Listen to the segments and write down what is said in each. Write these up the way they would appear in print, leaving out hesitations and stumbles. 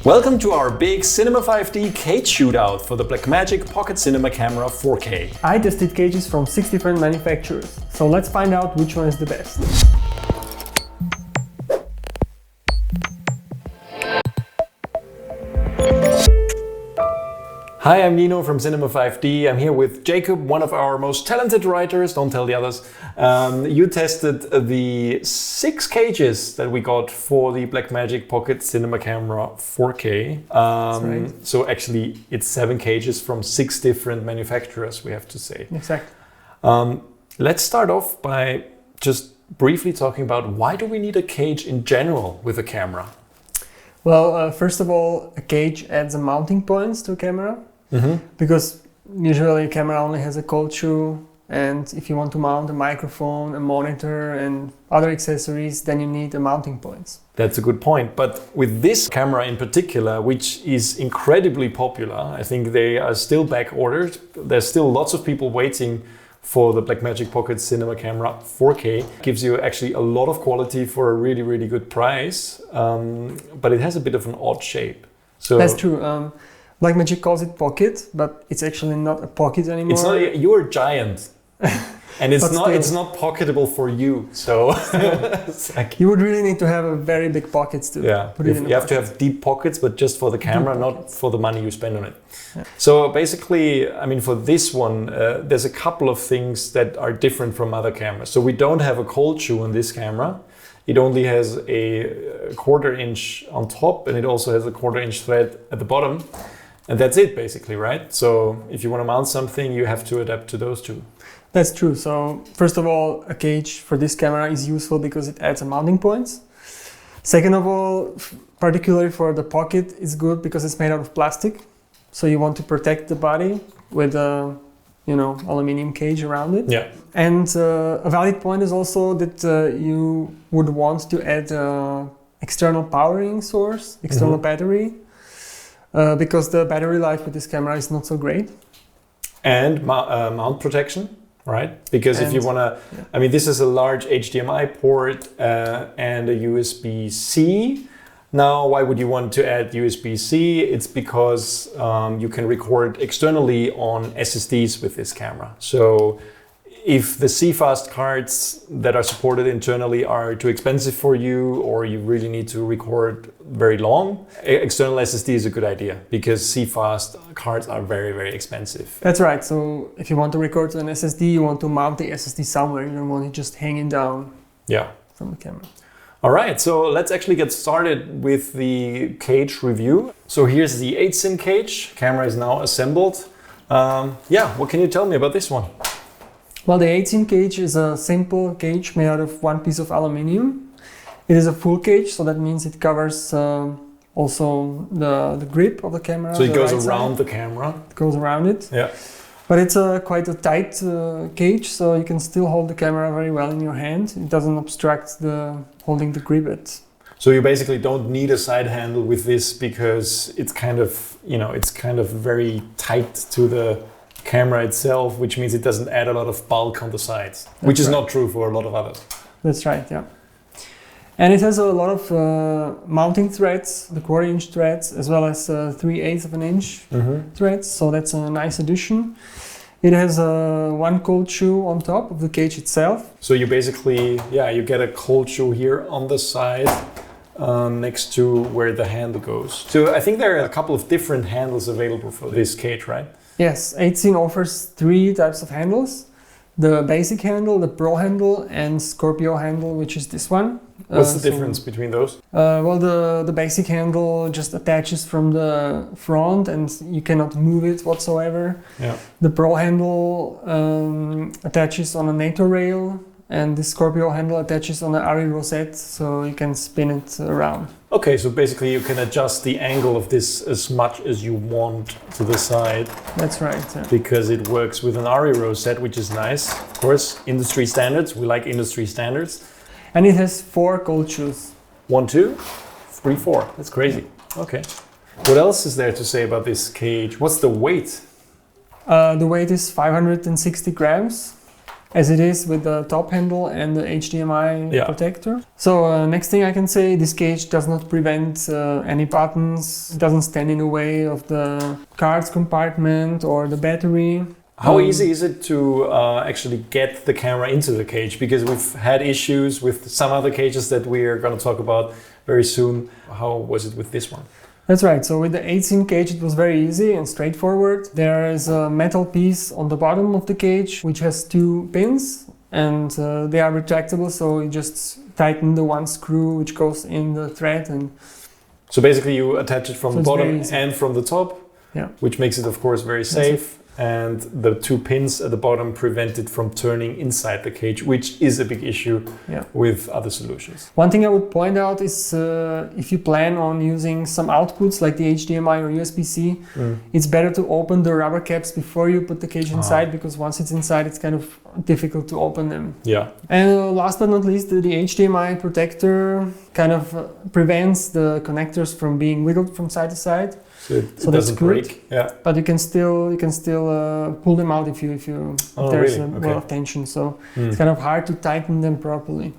Welcome to our big Cinema 5D Cage Shootout for the Blackmagic Pocket Cinema Camera 4K. I tested cages from 6 different manufacturers, so let's find out which one is the best. Hi, I'm Nino from Cinema 5D. I'm here with Jacob, one of our most talented writers. Don't tell the others. You tested the 6 cages that we got for the Blackmagic Pocket Cinema Camera 4K. That's right. So actually, it's 7 cages from 6 different manufacturers, we have to say. Exactly. Let's start off by just briefly talking about why do we need a cage in general with a camera? Well, first of all, a cage adds a mounting points to a camera. Because usually a camera only has a cold shoe, and if you want to mount a microphone, a monitor and other accessories, then you need a mounting points. That's a good point. But with this camera in particular, which is incredibly popular, I think they are still back ordered. There's still lots of people waiting for the Blackmagic Pocket Cinema Camera 4K. Gives you actually a lot of quality for a really, really good price. But it has a bit of an odd shape. So that's true. Blackmagic calls it pocket, but it's actually not a pocket anymore. It's not. You're a giant, and it's not. Still, it's not pocketable for you. So you would really need to have a very big pockets to put it in. You have to have deep pockets, but just for the camera, not for the money you spend on it. Yeah. So basically, I mean, for this one, there's a couple of things that are different from other cameras. So we don't have a cold shoe on this camera. It only has a 1/4 inch on top, and it also has a 1/4 inch thread at the bottom. And that's it basically, right? So if you want to mount something, you have to adapt to those two. That's true. So first of all, a cage for this camera is useful because it adds a mounting points. Second of all, particularly for the pocket, it's good because it's made out of plastic. So you want to protect the body with a, aluminum cage around it. Yeah. And a valid point is also that you would want to add an external powering source, external battery. Because the battery life with this camera is not so great. And mount protection, right? Because if you want to, I mean, this is a large HDMI port and a USB-C. Now, why would you want to add USB-C? It's because you can record externally on SSDs with this camera. So if the CFast cards that are supported internally are too expensive for you, or you really need to record very long, external SSD is a good idea because CFast cards are very, very expensive. That's right. So if you want to record an SSD, you want to mount the SSD somewhere. You don't want it just hanging down from the camera. All right, so let's actually get started with the cage review. So here's the 8-SIN cage. Camera is now assembled. What can you tell me about this one? Well, the 8-SIN cage is a simple cage made out of one piece of aluminium. It is a full cage, so that means it covers also the grip of the camera. So it goes around the camera? It goes around it. Yeah. But it's quite a tight cage, so you can still hold the camera very well in your hand. It doesn't obstruct holding the grip. So you basically don't need a side handle with this because it's kind of very tight to the camera itself, which means it doesn't add a lot of bulk on the sides, which is not true for a lot of others. That's right, yeah. And it has a lot of mounting threads, the 1/4 inch threads, as well as 3/8 of an inch threads. So that's a nice addition. It has one cold shoe on top of the cage itself. So you basically, you get a cold shoe here on the side next to where the handle goes. So I think there are a couple of different handles available for this cage, right? Yes, 8-SIN offers 3 types of handles. The basic handle, the Pro handle, and Scorpio handle, which is this one. What's the difference between those? Well, the basic handle just attaches from the front and you cannot move it whatsoever. Yeah. The Pro handle attaches on a NATO rail, and the Scorpio handle attaches on an RE rosette, so you can spin it around. Okay, so basically you can adjust the angle of this as much as you want to the side. That's right. Yeah. Because it works with an RE rosette, which is nice. Of course, industry standards. We like industry standards. And it has 4 cold shoes. 1, 2, 3, 4. That's crazy. Okay. What else is there to say about this cage? What's the weight? The weight is 560 grams. as it is with the top handle and the HDMI protector. So next thing I can say, this cage does not prevent any buttons. It doesn't stand in the way of the cards compartment or the battery. How easy is it to actually get the camera into the cage? Because we've had issues with some other cages that we are going to talk about very soon. How was it with this one? That's right. So with the 8-scene cage, it was very easy and straightforward. There is a metal piece on the bottom of the cage, which has 2 pins, and they are retractable. So you just tighten the one screw, which goes in the thread. And so basically you attach it from the bottom and from the top, which makes it, of course, very safe. And the 2 pins at the bottom prevent it from turning inside the cage, which is a big issue with other solutions. One thing I would point out is if you plan on using some outputs like the HDMI or USB-C, it's better to open the rubber caps before you put the cage inside, because once it's inside, it's kind of difficult to open them. Yeah. And last but not least, the HDMI protector kind of prevents the connectors from being wiggled from side to side. So it doesn't break. Yeah. But you can still pull them out if there's a lot of tension. So it's kind of hard to tighten them properly.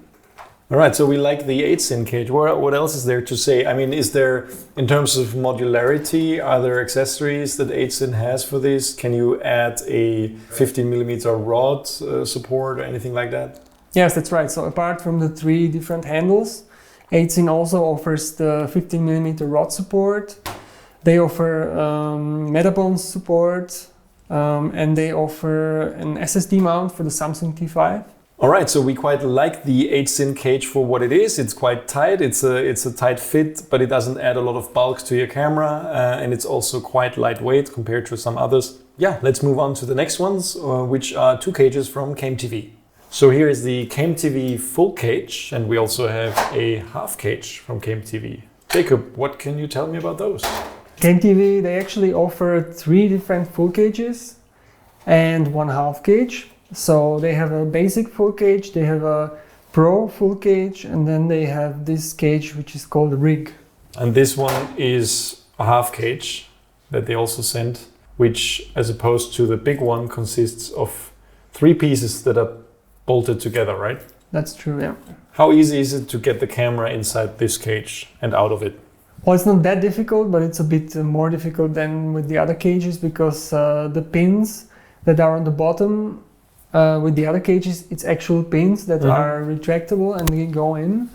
All right. So we like the 8-scene cage. What else is there to say? I mean, is there, in terms of modularity, are there accessories that 8-scene has for this? Can you add a 15mm rod support or anything like that? Yes, that's right. So apart from the 3 different handles, 8-scene also offers the 15mm rod support. They offer Metabone support, and they offer an SSD mount for the Samsung T5. All right, so we quite like the 8-scene cage for what it is. It's quite tight. It's a tight fit, but it doesn't add a lot of bulk to your camera, and it's also quite lightweight compared to some others. Yeah, let's move on to the next ones, which are 2 cages from CameTV. So here is the CameTV full cage, and we also have a half cage from CameTV. Jacob, what can you tell me about those? CameTV, they actually offer 3 different full cages and 1 half cage. So they have a basic full cage, they have a pro full cage, and then they have this cage which is called Rig. And this one is a half cage that they also sent, which, as opposed to the big one, consists of 3 pieces that are bolted together, right? That's true, yeah. How easy is it to get the camera inside this cage and out of it? Well, it's not that difficult, but it's a bit more difficult than with the other cages, because the pins that are on the bottom with the other cages, it's actual pins that are retractable and they go in.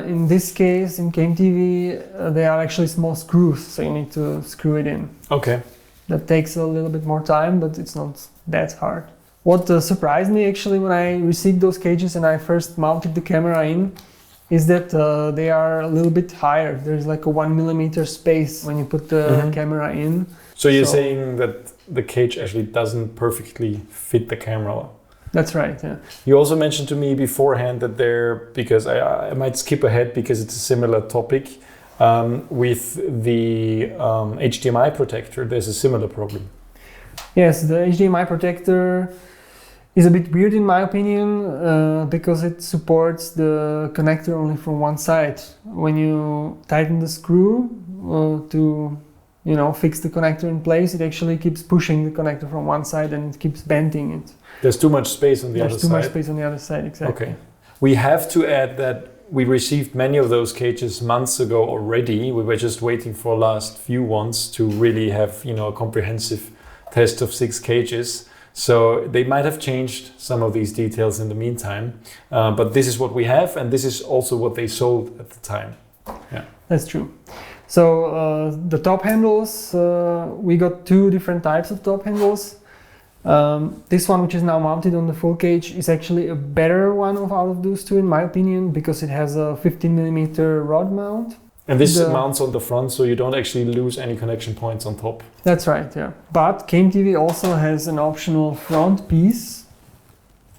In this case, in CameTV, they are actually small screws, so you need to screw it in. Okay. That takes a little bit more time, but it's not that hard. What surprised me actually when I received those cages and I first mounted the camera in, is that they are a little bit higher. There's like a 1mm space when you put the camera in. So you're saying that the cage actually doesn't perfectly fit the camera? That's right, yeah. You also mentioned to me beforehand that because I might skip ahead because it's a similar topic, with the HDMI protector, there's a similar problem. Yes, the HDMI protector is a bit weird in my opinion, because it supports the connector only from one side. When you tighten the screw to fix the connector in place, it actually keeps pushing the connector from one side and it keeps bending it. There's too much space on the other side. There's too much space on the other side, exactly. Okay. We have to add that we received many of those cages months ago already. We were just waiting for last few ones to really have a comprehensive test of 6 cages. So they might have changed some of these details in the meantime, but this is what we have, and this is also what they sold at the time. Yeah, that's true. So the top handles, we got 2 different types of top handles. This one, which is now mounted on the full cage, is actually a better one out of those 2 in my opinion, because it has a 15mm rod mount. And this mounts on the front, so you don't actually lose any connection points on top. That's right, yeah. But CameTV also has an optional front piece,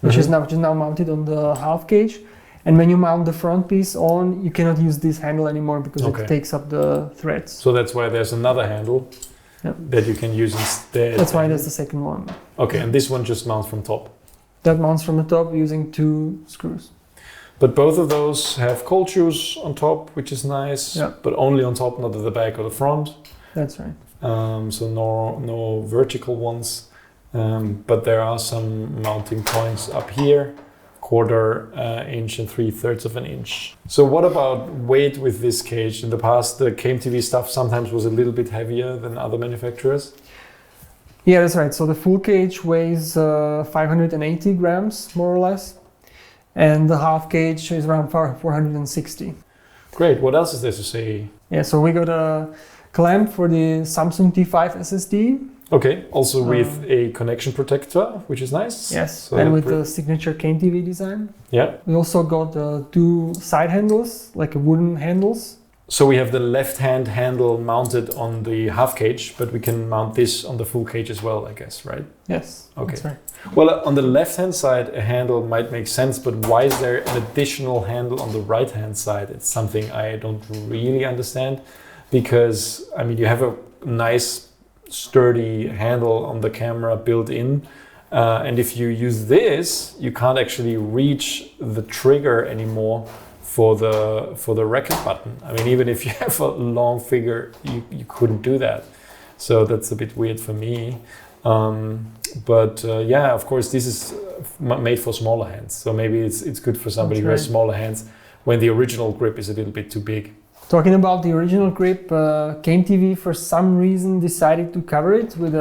which is now mounted on the half cage. And when you mount the front piece on, you cannot use this handle anymore because it takes up the threads. So that's why there's another handle that you can use instead. That's why there's the second one. Okay, and this one just mounts from top. That mounts from the top using 2 screws. But both of those have cold shoes on top, which is nice, but only on top, not at the back or the front. That's right. So no vertical ones. But there are some mounting points up here, 1/4 inch and 3/3 of an inch. So what about weight with this cage? In the past, the KMTV stuff sometimes was a little bit heavier than other manufacturers. Yeah, that's right. So the full cage weighs 580 grams, more or less. And the half cage is around 460. Great. What else is there to say? Yeah, so we got a clamp for the Samsung T5 SSD. Okay, also with a connection protector, which is nice. Yes, so and with the signature KMTV design. Yeah. We also got 2 side handles, like wooden handles. So we have the left-hand handle mounted on the half cage, but we can mount this on the full cage as well, I guess, right? Yes, okay. That's right. Well, on the left-hand side, a handle might make sense, but why is there an additional handle on the right-hand side? It's something I don't really understand, because, I mean, you have a nice, sturdy handle on the camera built in, and if you use this, you can't actually reach the trigger anymore for the record button. I mean, even if you have a long figure, you couldn't do that. So that's a bit weird for me. But yeah, of course, this is made for smaller hands. So maybe it's good for somebody who has smaller hands when the original grip is a little bit too big. Talking about the original grip, KMTV for some reason decided to cover it with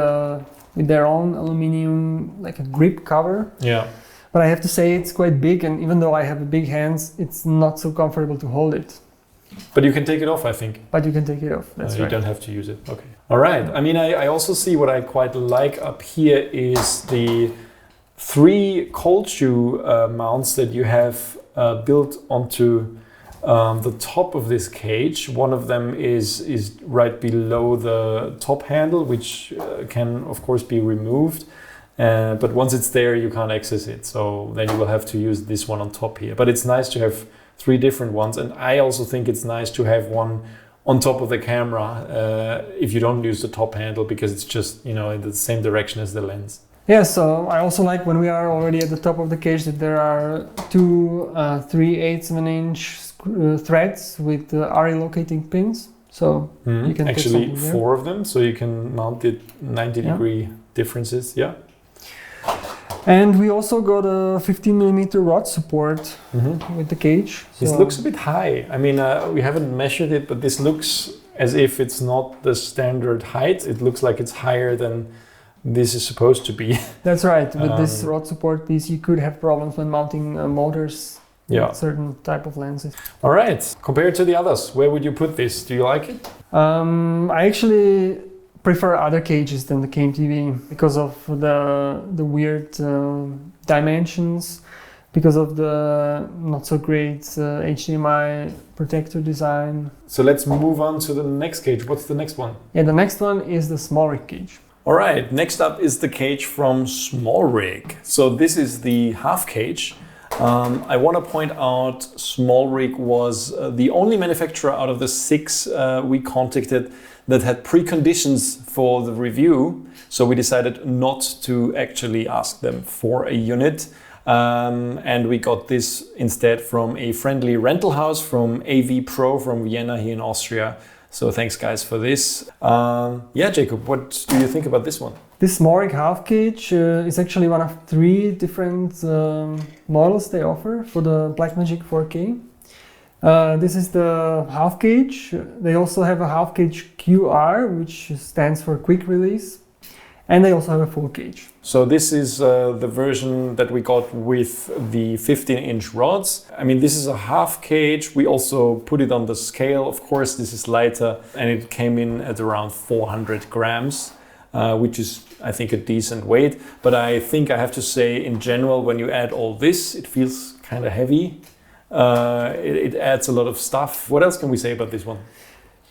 their own aluminum, like a grip cover. Yeah. But I have to say it's quite big, and even though I have big hands, it's not so comfortable to hold it. But you can take it off, I think. But you can take it off, that's right. You don't have to use it, okay. All right, I mean, I also see what I quite like up here is the 3 cold shoe mounts that you have built onto the top of this cage. One of them is right below the top handle, which can, of course, be removed. But once it's there, you can't access it. So then you will have to use this one on top here. But it's nice to have 3 different ones. And I also think it's nice to have one on top of the camera if you don't use the top handle, because it's just, you know, in the same direction as the lens. Yeah, so I also like when we are already at the top of the cage that there are 2 3/8 of an inch threads with RE locating pins. So you can actually 4 of them, so you can mount it 90-degree differences. Yeah. And we also got a 15mm rod support with the cage. This looks a bit high. I mean, we haven't measured it, but this looks as if it's not the standard height. It looks like it's higher than this is supposed to be. That's right. With this rod support piece, you could have problems when mounting motors with certain type of lenses. All right. Compared to the others, where would you put this? Do you like it? I actually prefer other cages than the KMTV because of the weird dimensions, because of the not so great HDMI protector design. So let's move on to the next cage. What's the next one? Yeah, the next one is the Smallrig Cage. All right, next up is the cage from Smallrig. So this is the half cage. I want to point out Smallrig was the only manufacturer out of the 6 we contacted that had preconditions for the review. So we decided not to actually ask them for a unit. And we got this instead from a friendly rental house from AV Pro from Vienna here in Austria. So thanks guys for this. Yeah, Jacob, what do you think about this one? This Smallrig half cage is actually one of 3 different models they offer for the Blackmagic 4K. This is the half cage. They also have a half cage QR, which stands for quick release. And they also have a full cage. So this is the version that we got with the 15-inch rods. I mean, this is a half cage. We also put it on the scale. Of course, this is lighter, and it came in at around 400 grams, which is, I think, a decent weight. But I think I have to say, in general, when you add all this, it feels kind of heavy. It adds a lot of stuff. What else can we say about this one?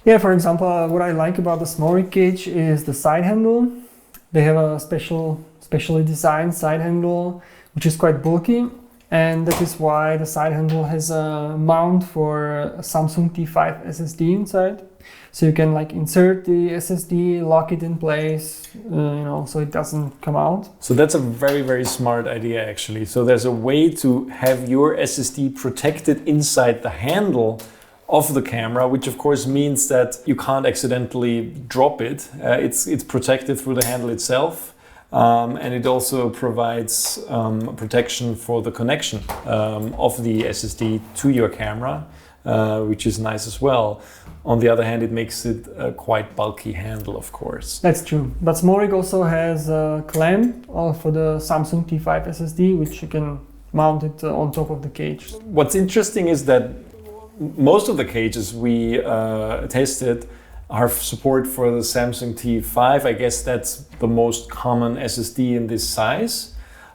Yeah, for example, what I like about the Smallrig Cage is the side handle. They have a specially designed side handle, which is quite bulky, and that is why the side handle has a mount for a Samsung T5 SSD inside. So you can like insert the SSD, lock it in place, so it doesn't come out. So that's a very, very smart idea actually. So there's a way to have your SSD protected inside the handle of the camera, which of course means that you can't accidentally drop it. It's protected through the handle itself. And it also provides protection for the connection of the SSD to your camera, which is nice as well. On the other hand, it makes it a quite bulky handle, of course. That's true. But Smallrig also has a clamp for the Samsung T5 SSD, which you can mount it on top of the cage. What's interesting is that most of the cages we tested are support for the Samsung T5. I guess that's the most common SSD in this size.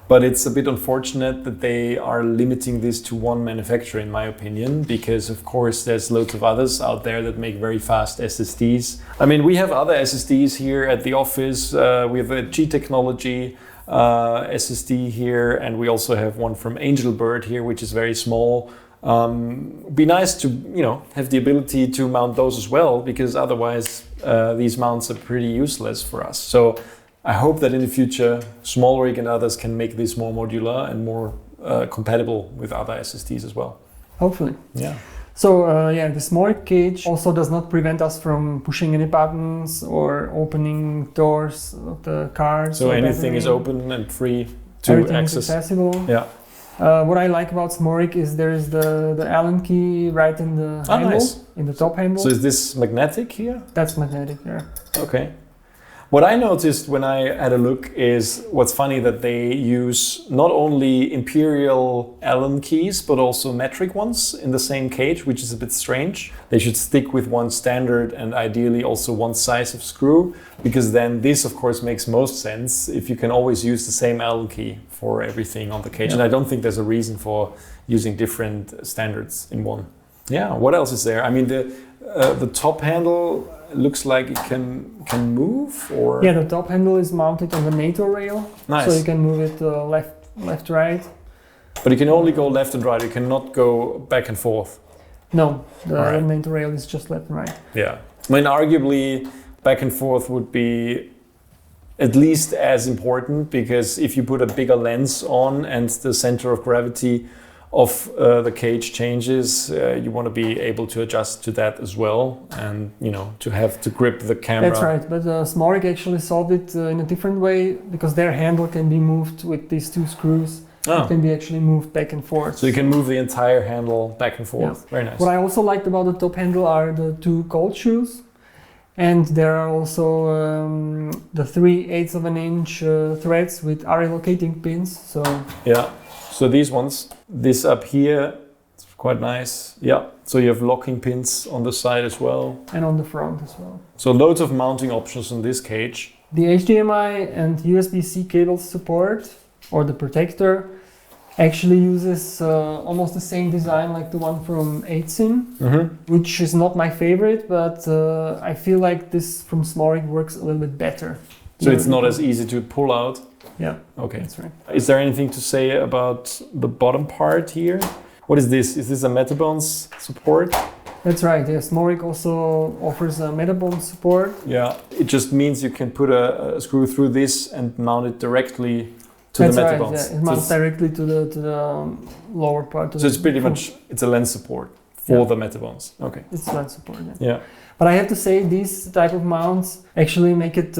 But it's a bit unfortunate that they are limiting this to one manufacturer, in my opinion, because of course there's loads of others out there that make very fast SSDs. I mean, we have other SSDs here at the office. We have a G Technology SSD here, and we also have one from Angelbird here, which is very small. Be nice to have the ability to mount those as well, because otherwise these mounts are pretty useless for us. So I hope that in the future, Smallrig and others can make this more modular and more compatible with other SSDs as well. Hopefully. Yeah. So the Smallrig Cage also does not prevent us from pushing any buttons or opening doors of the cars. So anything is open and free to Everything access. is accessible. Yeah. What I like about Smallrig is there is the Allen key right in the handle, nice. in the top handle. So is this magnetic here? That's magnetic, yeah. Okay. What I noticed when I had a look is what's funny that they use not only imperial Allen keys, but also metric ones in the same cage, which is a bit strange. They should stick with one standard and ideally also one size of screw, because then this of course makes most sense if you can always use the same Allen key for everything on the cage. Yeah. And I don't think there's a reason for using different standards in one. Yeah, what else is there? I mean, the top handle looks like it can move, or Yeah, the top handle is mounted on the NATO rail. Nice. So you can move it left, right. But you can only go left and right. You cannot go back and forth. No, the Alright. NATO rail is just left and right. Yeah. I mean, arguably, back and forth would be at least as important, because if you put a bigger lens on and the center of gravity of the cage changes, you want to be able to adjust to that as well, and to have to grip the camera. That's right, but Smallrig actually solved it in a different way, because their handle can be moved with these two screws. Oh. It can be actually moved back and forth. So you can move the entire handle back and forth. Yeah. Very nice. What I also liked about the top handle are the two cold shoes, and there are also the 3/8 of an inch threads with area locating pins. So Yeah. So these ones, this up here, it's quite nice. Yeah. So you have locking pins on the side as well. and on the front as well. So loads of mounting options on this cage. The HDMI and USB-C cable support, or the protector, actually uses almost the same design like the one from 8SIM, which is not my favorite, but I feel like this from Smallrig works a little bit better. So it's not as easy to pull out. Yeah, Okay. that's right. Is there anything to say about the bottom part here? What is this? Is this a Metabones support? That's right. Yeah, Smallrig also offers a Metabond support. Yeah. It just means you can put a screw through this and mount it directly to That's the right. Metabones. Yeah, it mounts directly to the lower part. So it's pretty much, it's a lens support for Yeah. the Metabones. Okay. It's lens support. Yeah. Yeah. But I have to say, these type of mounts actually make it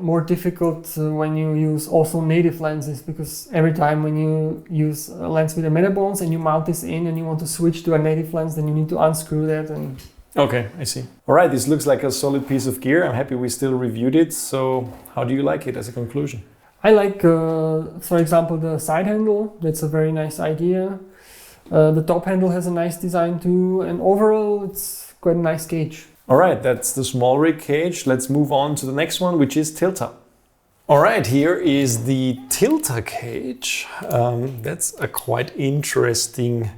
more difficult when you use also native lenses, because every time when you use a lens with a Metabones and you mount this in and you want to switch to a native lens, then you need to unscrew that. And Okay, I see. All right, this looks like a solid piece of gear. I'm happy we still reviewed it. So how do you like it as a conclusion? I like, for example, the side handle. That's a very nice idea. The top handle has a nice design too, and overall it's quite a nice cage. All right, that's the Smallrig Cage. Let's move on to the next one, which is Tilta. All right, here is the Tilta Cage. That's a quite interesting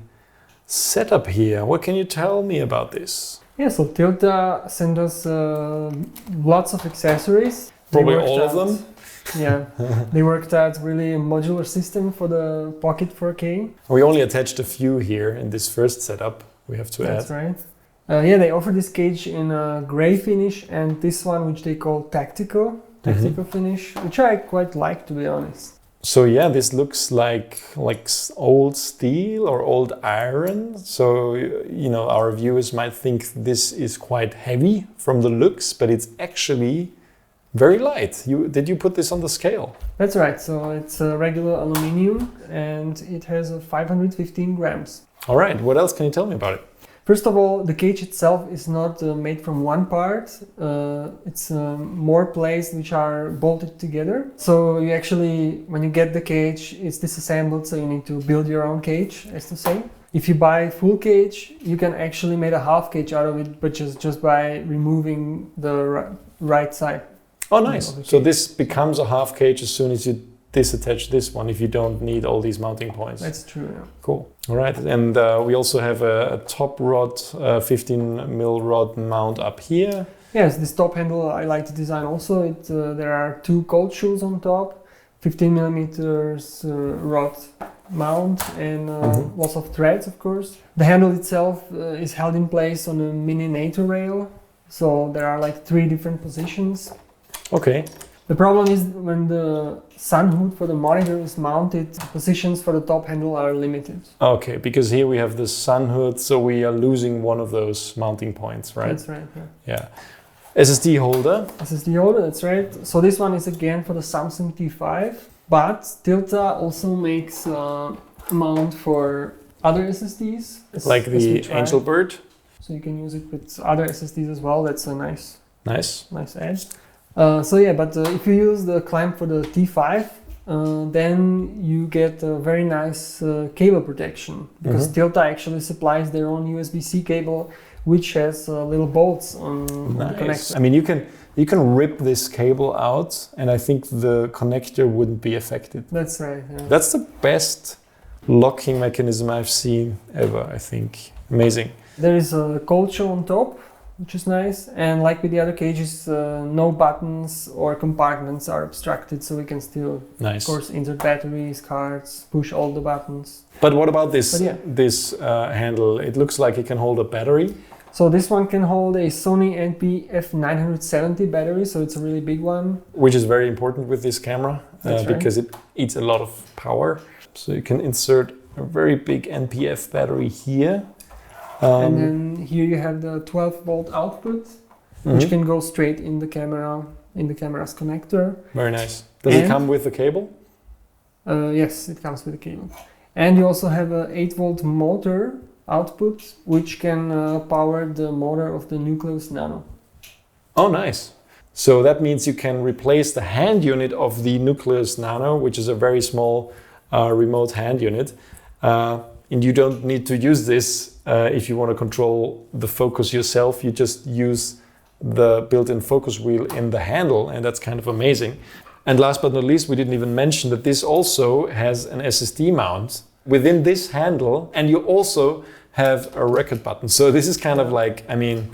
setup here. What can you tell me about this? Yeah, so Tilta sent us lots of accessories. They Probably worked all of out- them. Yeah, they worked out really a modular system for the Pocket 4K. We only attached a few here in this first setup, we have to That's add. right. Yeah, they offer this cage in a gray finish and this one, which they call tactical finish, which I quite like, to be honest. So yeah, this looks like old steel or old iron. So, our viewers might think this is quite heavy from the looks, but it's actually Very light. Did you put this on the scale? That's right. So it's a regular aluminium and it has 515 grams. All right. What else can you tell me about it? First of all, the cage itself is not made from one part. It's more plates which are bolted together. So you actually, when you get the cage, it's disassembled, so you need to build your own cage, as to say. If you buy full cage, you can actually make a half cage out of it, but just by removing the right side. Oh, nice. So this becomes a half cage as soon as you disattach this one, if you don't need all these mounting points. That's true, yeah. Cool. All right. And we also have a top rod, 15 mil rod mount up here. Yes, this top handle I like the design also. There are two cold shoes on top, 15 millimeters rod mount, and lots of threads, of course. The handle itself is held in place on a mini NATO rail. So there are like 3 different positions. Okay. The problem is when the sun hood for the monitor is mounted, the positions for the top handle are limited. Okay, because here we have the sun hood, so we are losing one of those mounting points, right? That's right, yeah. SSD holder. SSD holder, that's right. So this one is again for the Samsung T5, but Tilta also makes a mount for other SSDs. Like the Angel Bird. So you can use it with other SSDs as well. That's a nice add. So yeah, but if you use the clamp for the T5, then you get a very nice cable protection, because Tilta actually supplies their own USB-C cable, which has little bolts on the connector. I mean, you can rip this cable out, and I think the connector wouldn't be affected. That's right. Yeah. That's the best locking mechanism I've seen ever, I think. Amazing. There is a cold show on top, which is nice, and like with the other cages, no buttons or compartments are obstructed, so we can still, of course, insert batteries, cards, push all the buttons. But what about this handle? It looks like it can hold a battery. So this one can hold a Sony NP-F970 battery, so it's a really big one. Which is very important with this camera, because it eats a lot of power. So you can insert a very big NPF battery here. And then here you have the 12-volt output, which can go straight in the camera, in the camera's connector. Very nice. Does it come with the cable? Yes, it comes with the cable. And you also have an 8-volt motor output, which can power the motor of the Nucleus Nano. Oh, nice. So that means you can replace the hand unit of the Nucleus Nano, which is a very small remote hand unit. And you don't need to use this if you want to control the focus yourself. You just use the built-in focus wheel in the handle, and that's kind of amazing. And last but not least, we didn't even mention that this also has an SSD mount within this handle, and you also have a record button. So this is kind of like, I mean,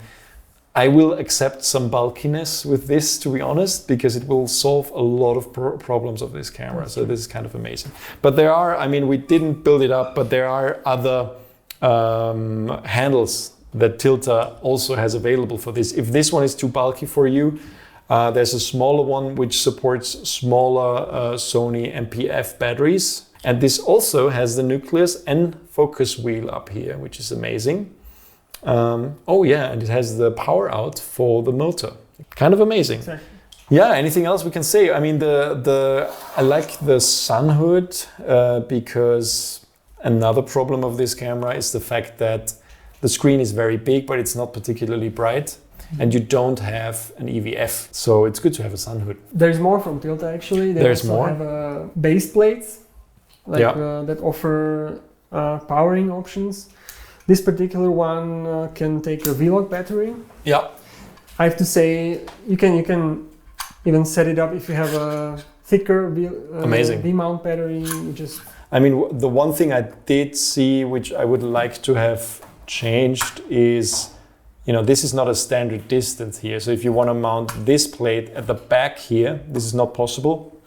I will accept some bulkiness with this, to be honest, because it will solve a lot of problems of this camera. So this is kind of amazing. But there are, I mean, we didn't build it up, but there are other handles that Tilta also has available for this. If this one is too bulky for you, there's a smaller one which supports smaller Sony MPF batteries. And this also has the Nucleus and focus wheel up here, which is amazing. Oh yeah, and it has the power out for the motor. Kind of amazing. Exactly. Yeah, anything else we can say? I mean, I like the sun hood because another problem of this camera is the fact that the screen is very big, but it's not particularly bright. And you don't have an EVF, so it's good to have a sun hood. There's more from Tilta actually. They also have base plates that offer powering options. This particular one can take a V-Log battery. Yeah. I have to say, you can even set it up if you have a thicker V-mount battery. I mean, the one thing I did see, which I would like to have changed, is, you know, this is not a standard distance here. So if you want to mount this plate at the back here, this is not possible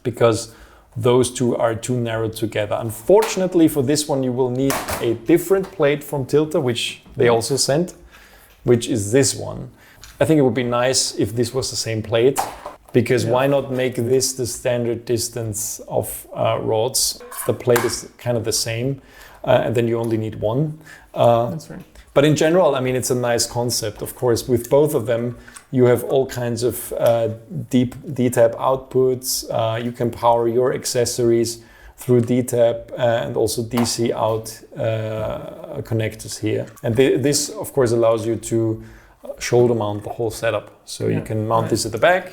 because those two are too narrow together. Unfortunately for this one, you will need a different plate from Tilta, which they also sent, which is this one. I think it would be nice if this was the same plate, because why not make this the standard distance of rods? The plate is kind of the same, and then you only need one. That's right. But in general, I mean, it's a nice concept. Of course, with both of them, you have all kinds of deep D-tap outputs. You can power your accessories through D-tap and also DC out connectors here. And this, of course, allows you to shoulder mount the whole setup. So you can mount this at the back,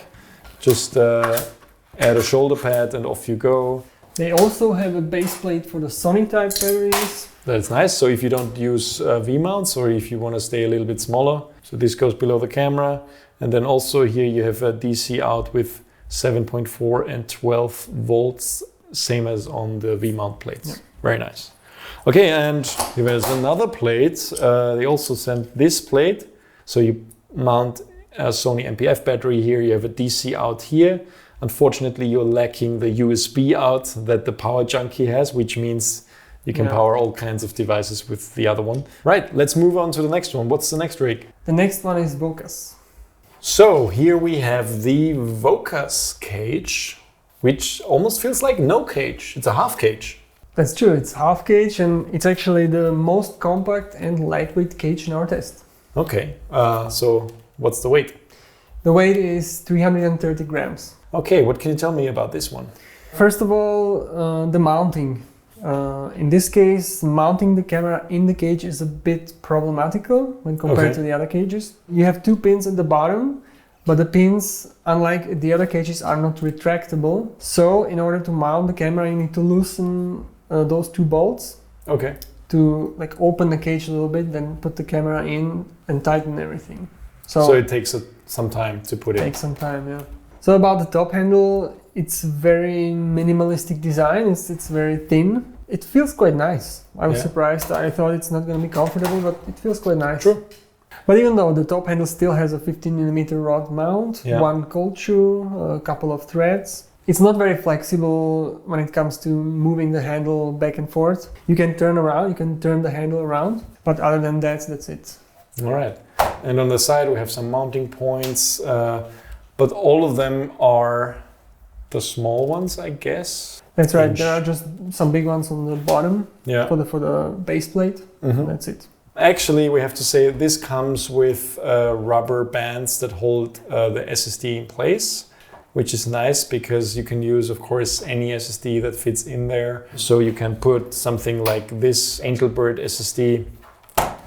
just add a shoulder pad and off you go. They also have a base plate for the Sony type batteries. That's nice. So if you don't use V-mounts or if you want to stay a little bit smaller, so this goes below the camera. And then also here you have a DC out with 7.4 and 12 volts, same as on the V-mount plates. Yeah. Very nice. Okay, and there's another plate. They also sent this plate. So you mount a Sony MPF battery here. You have a DC out here. Unfortunately, you're lacking the USB out that the Power Junkie has, which means you can power all kinds of devices with the other one. Right, let's move on to the next one. What's the next rig? The next one is Vocas. So here we have the Vocas Cage, which almost feels like no cage. It's a half cage. That's true, it's half cage and it's actually the most compact and lightweight cage in our test. Okay, so what's the weight? The weight is 330 grams. Okay, what can you tell me about this one? First of all, the mounting. In this case, mounting the camera in the cage is a bit problematical when compared to the other cages. You have 2 pins at the bottom, but the pins, unlike the other cages, are not retractable. So in order to mount the camera, you need to loosen those 2 bolts. Okay. To like open the cage a little bit, then put the camera in and tighten everything. So it takes some time to put in. Takes some time, yeah. So about the top handle, it's very minimalistic design. It's very thin. It feels quite nice. I was surprised. I thought it's not going to be comfortable, but it feels quite nice. True. But even though the top handle still has a 15mm rod mount, 1 cold shoe, a couple of threads, it's not very flexible when it comes to moving the handle back and forth. You can turn around, you can turn the handle around, but other than that, that's it. All right. And on the side, we have some mounting points, but all of them are the small ones, I guess. That's right. There are just some big ones on the bottom for the base plate. That's it. Actually, we have to say this comes with rubber bands that hold the SSD in place, which is nice because you can use, of course, any SSD that fits in there. So you can put something like this Angelbird SSD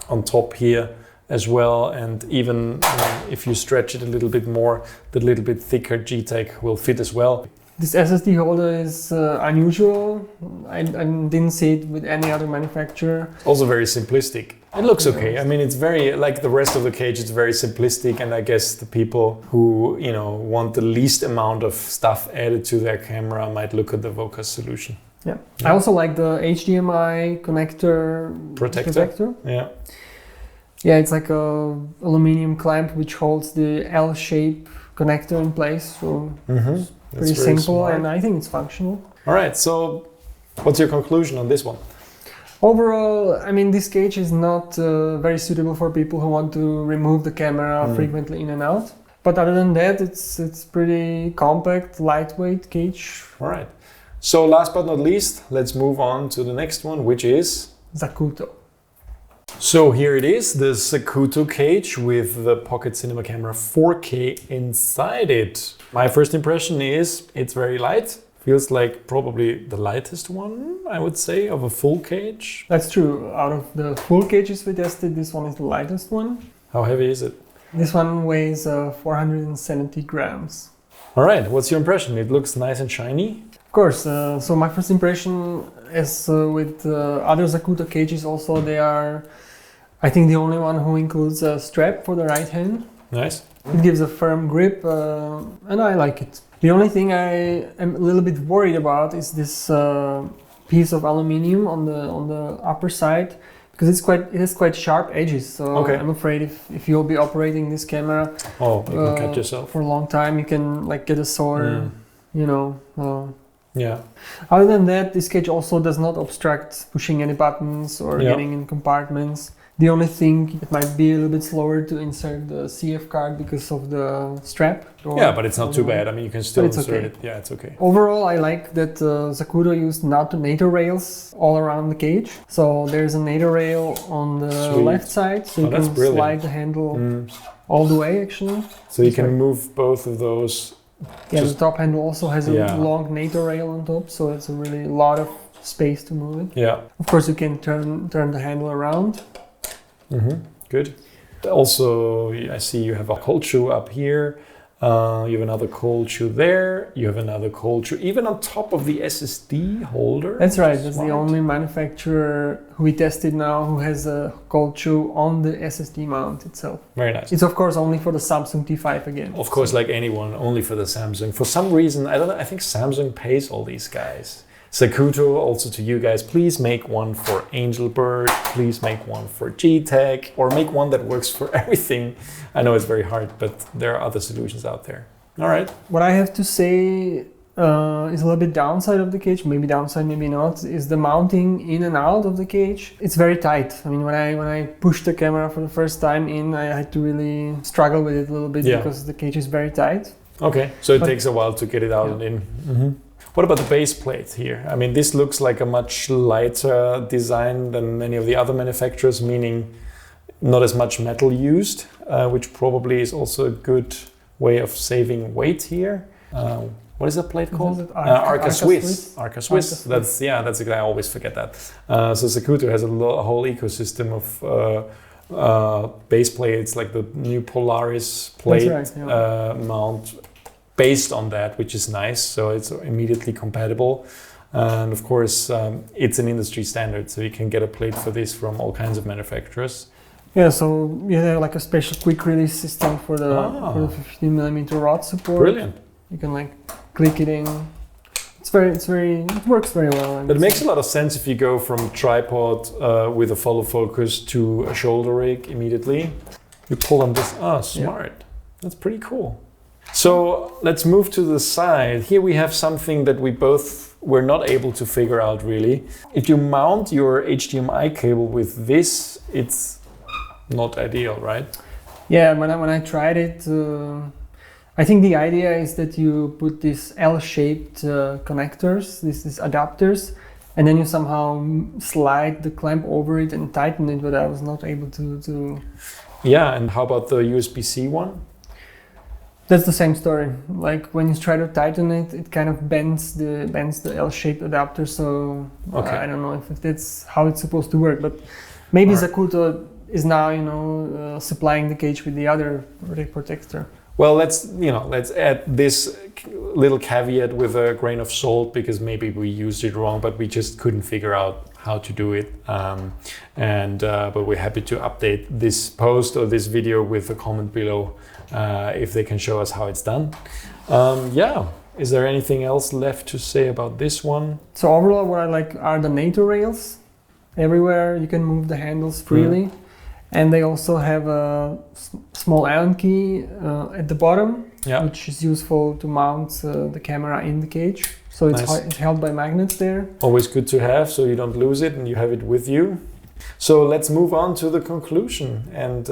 on top here as well, and even if you stretch it a little bit more, the little bit thicker G-Tech will fit as well. This SSD holder is unusual. I didn't see it with any other manufacturer. Also very simplistic. It looks okay. I mean, it's very, like the rest of the cage, it's very simplistic, and I guess the people who, want the least amount of stuff added to their camera might look at the Vocas solution. Yeah. I also like the HDMI connector protector. Yeah. Yeah, it's like a aluminum clamp which holds the L-shape connector in place. So it's pretty simple, and I think it's functional. All right, so what's your conclusion on this one? Overall, I mean, this cage is not very suitable for people who want to remove the camera frequently in and out. But other than that, it's pretty compact, lightweight cage. All right. So last but not least, let's move on to the next one, which is Zacuto. So here it is, the Zacuto Cage with the Pocket Cinema Camera 4K inside it. My first impression is it's very light. Feels like probably the lightest one, I would say, of a full cage. That's true. Out of the full cages we tested, this one is the lightest one. How heavy is it? This one weighs 470 grams. All right, what's your impression? It looks nice and shiny. Of course. So my first impression, as with other Zacuto cages also, they are, I think, the only one who includes a strap for the right hand. Nice. It gives a firm grip, and I like it. The only thing I am a little bit worried about is this piece of aluminium on the upper side, because it has quite sharp edges. So I'm afraid if you'll be operating this camera you can cut yourself for a long time, you can like get a sore, Yeah. Other than that, this cage also does not obstruct pushing any buttons or getting in compartments. The only thing, it might be a little bit slower to insert the CF card because of the strap. Yeah, but it's not too bad. I mean, you can still insert okay. it. Yeah, it's okay. Overall, I like that Zacuto used NATO rails all around the cage. So there's a NATO rail on the left side, so you can slide the handle all the way, actually. So you can move both of those. Yeah, the top handle also has a long NATO rail on top, so it's a really lot of space to move it. Yeah. Of course, you can turn the handle around. Good. Also, I see you have a cold shoe up here. You have another cold shoe there. You have another cold shoe even on top of the SSD holder. That's right. That's the only manufacturer who we tested now who has a cold shoe on the SSD mount itself. Very nice. It's of course only for the Samsung T5 again. Of course, like anyone, only for the Samsung. For some reason, I don't know. I think Samsung pays all these guys. Zacuto, also to you guys, please make one for Angelbird, please make one for G-Tech, or make one that works for everything. I know it's very hard, but there are other solutions out there. All right. What I have to say is a little bit downside of the cage, maybe downside, maybe not, is the mounting in and out of the cage. It's very tight. I mean, when I pushed the camera for the first time in, I had to really struggle with it a little bit because the cage is very tight. Okay, so it takes a while to get it out and in. What about the base plate here? I mean, this looks like a much lighter design than many of the other manufacturers, meaning not as much metal used, which probably is also a good way of saving weight here. What is that plate called? Arca Swiss. Arca Swiss. That's exactly. I always forget that. So Zacuto has a whole ecosystem of base plates, like the new Polaris plate mount. Based on that, which is nice, so it's immediately compatible, and of course it's an industry standard, so you can get a plate for this from all kinds of manufacturers. Yeah, so you have like a special quick release system for the 15mm rod support. Brilliant. You can like click it in. It works very well. But it makes a lot of sense if you go from tripod with a follow focus to a shoulder rig immediately. You pull on this. Smart. Yeah. That's pretty cool. So let's move to the side. Here we have something that we both were not able to figure out really. If you mount your HDMI cable with this, it's not ideal, right? Yeah, when I tried it, I think the idea is that you put these L-shaped connectors, these adapters, and then you somehow slide the clamp over it and tighten it, but I was not able to. Yeah, and how about the USB-C one? That's the same story. Like when you try to tighten it, it kind of bends the L-shaped adapter. So I don't know if that's how it's supposed to work. But maybe Zacuto is now, supplying the cage with the other rig protector. Well, let's add this little caveat with a grain of salt, because maybe we used it wrong, but we just couldn't figure out how to do it. But we're happy to update this post or this video with a comment below. If they can show us how it's done. Is there anything else left to say about this one? So overall, what I like are the NATO rails. Everywhere you can move the handles freely. And they also have a small Allen key at the bottom, which is useful to mount the camera in the cage. So it's held by magnets there. Always good to have, so you don't lose it and you have it with you. So let's move on to the conclusion and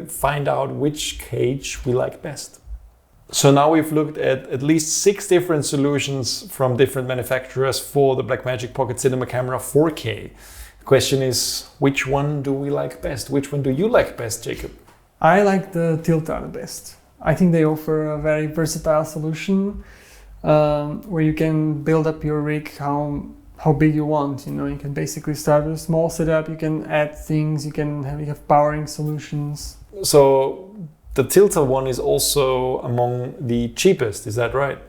find out which cage we like best. So now we've looked at least 6 different solutions from different manufacturers for the Blackmagic Pocket Cinema Camera 4K. The question is, which one do we like best? Which one do you like best, Jacob? I like the Tilta the best. I think they offer a very versatile solution where you can build up your rig how big you want. You can basically start with a small setup, you can add things, you have powering solutions. So the Tilta one is also among the cheapest, is that right?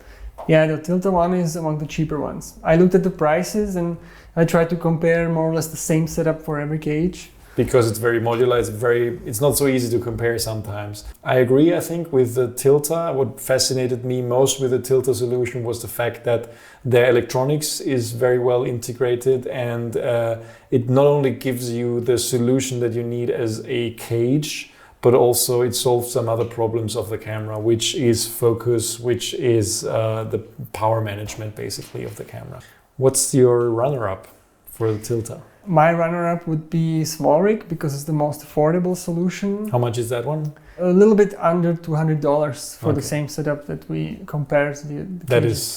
Yeah, the Tilta one is among the cheaper ones. I looked at the prices and I tried to compare more or less the same setup for every cage. Because it's very modular, it's not so easy to compare sometimes. I agree, I think, with the Tilta. What fascinated me most with the Tilta solution was the fact that their electronics is very well integrated, and it not only gives you the solution that you need as a cage, but also it solves some other problems of the camera, which is focus, which is the power management basically of the camera. What's your runner-up for the Tilta? My runner-up would be Smallrig because it's the most affordable solution. How much is that one? A little bit under $200 for the same setup that we compared to the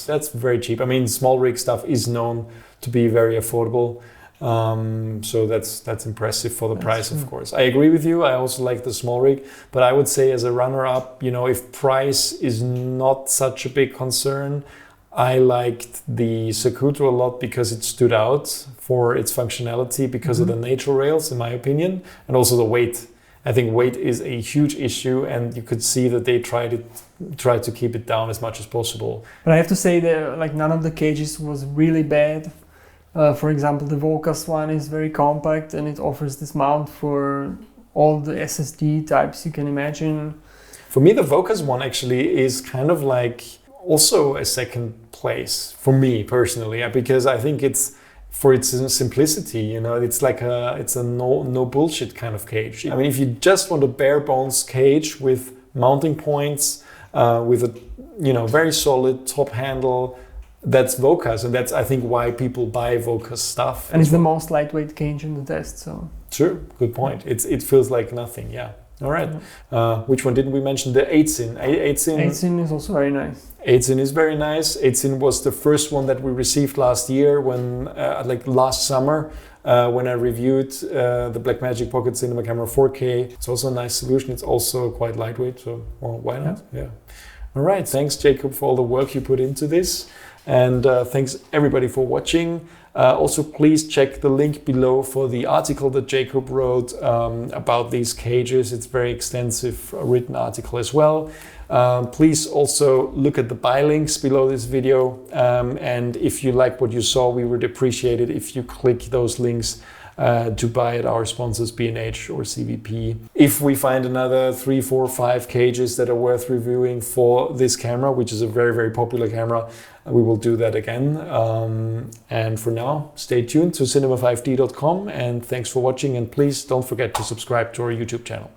that's very cheap. I mean, Smallrig stuff is known to be very affordable. So that's impressive for the price, of course. I agree with you. I also like the Smallrig, but I would say as a runner-up, you know, if price is not such a big concern, I liked the Zacuto a lot because it stood out for its functionality because of the nature rails, in my opinion, and also the weight. I think weight is a huge issue, and you could see that they tried to keep it down as much as possible. But I have to say that like none of the cages was really bad. For example, the Vocas one is very compact and it offers this mount for all the SSD types you can imagine. For me, the Vocas one actually is kind of like also a second place for me personally, because I think it's for its simplicity, you know, it's a no bullshit kind of cage. I mean, if you just want a bare bones cage with mounting points, with a, you know, very solid top handle, that's Vocas, and that's I think why people buy Vocas stuff. And it's the most lightweight cage in the test, so. Sure, good point. It feels like nothing, yeah. All right. Which one didn't we mention? The 8-sin. 8-sin is also very nice. 8-sin is very nice. 8-sin was the first one that we received last year when, like last summer, when I reviewed the Blackmagic Pocket Cinema Camera 4K. It's also a nice solution. It's also quite lightweight, so well, why not? Yeah. All right. Thanks, Jacob, for all the work you put into this. And thanks everybody for watching. Also, please check the link below for the article that Jacob wrote about these cages. It's a very extensive written article as well. Please also look at the buy links below this video. And if you like what you saw, we would appreciate it if you click those links to buy at our sponsors B&H or CVP. If we find another 3, 4, 5 cages that are worth reviewing for this camera, which is a very, very popular camera, we will do that again. And for now, stay tuned to cinema5d.com, and thanks for watching, and please don't forget to subscribe to our YouTube channel.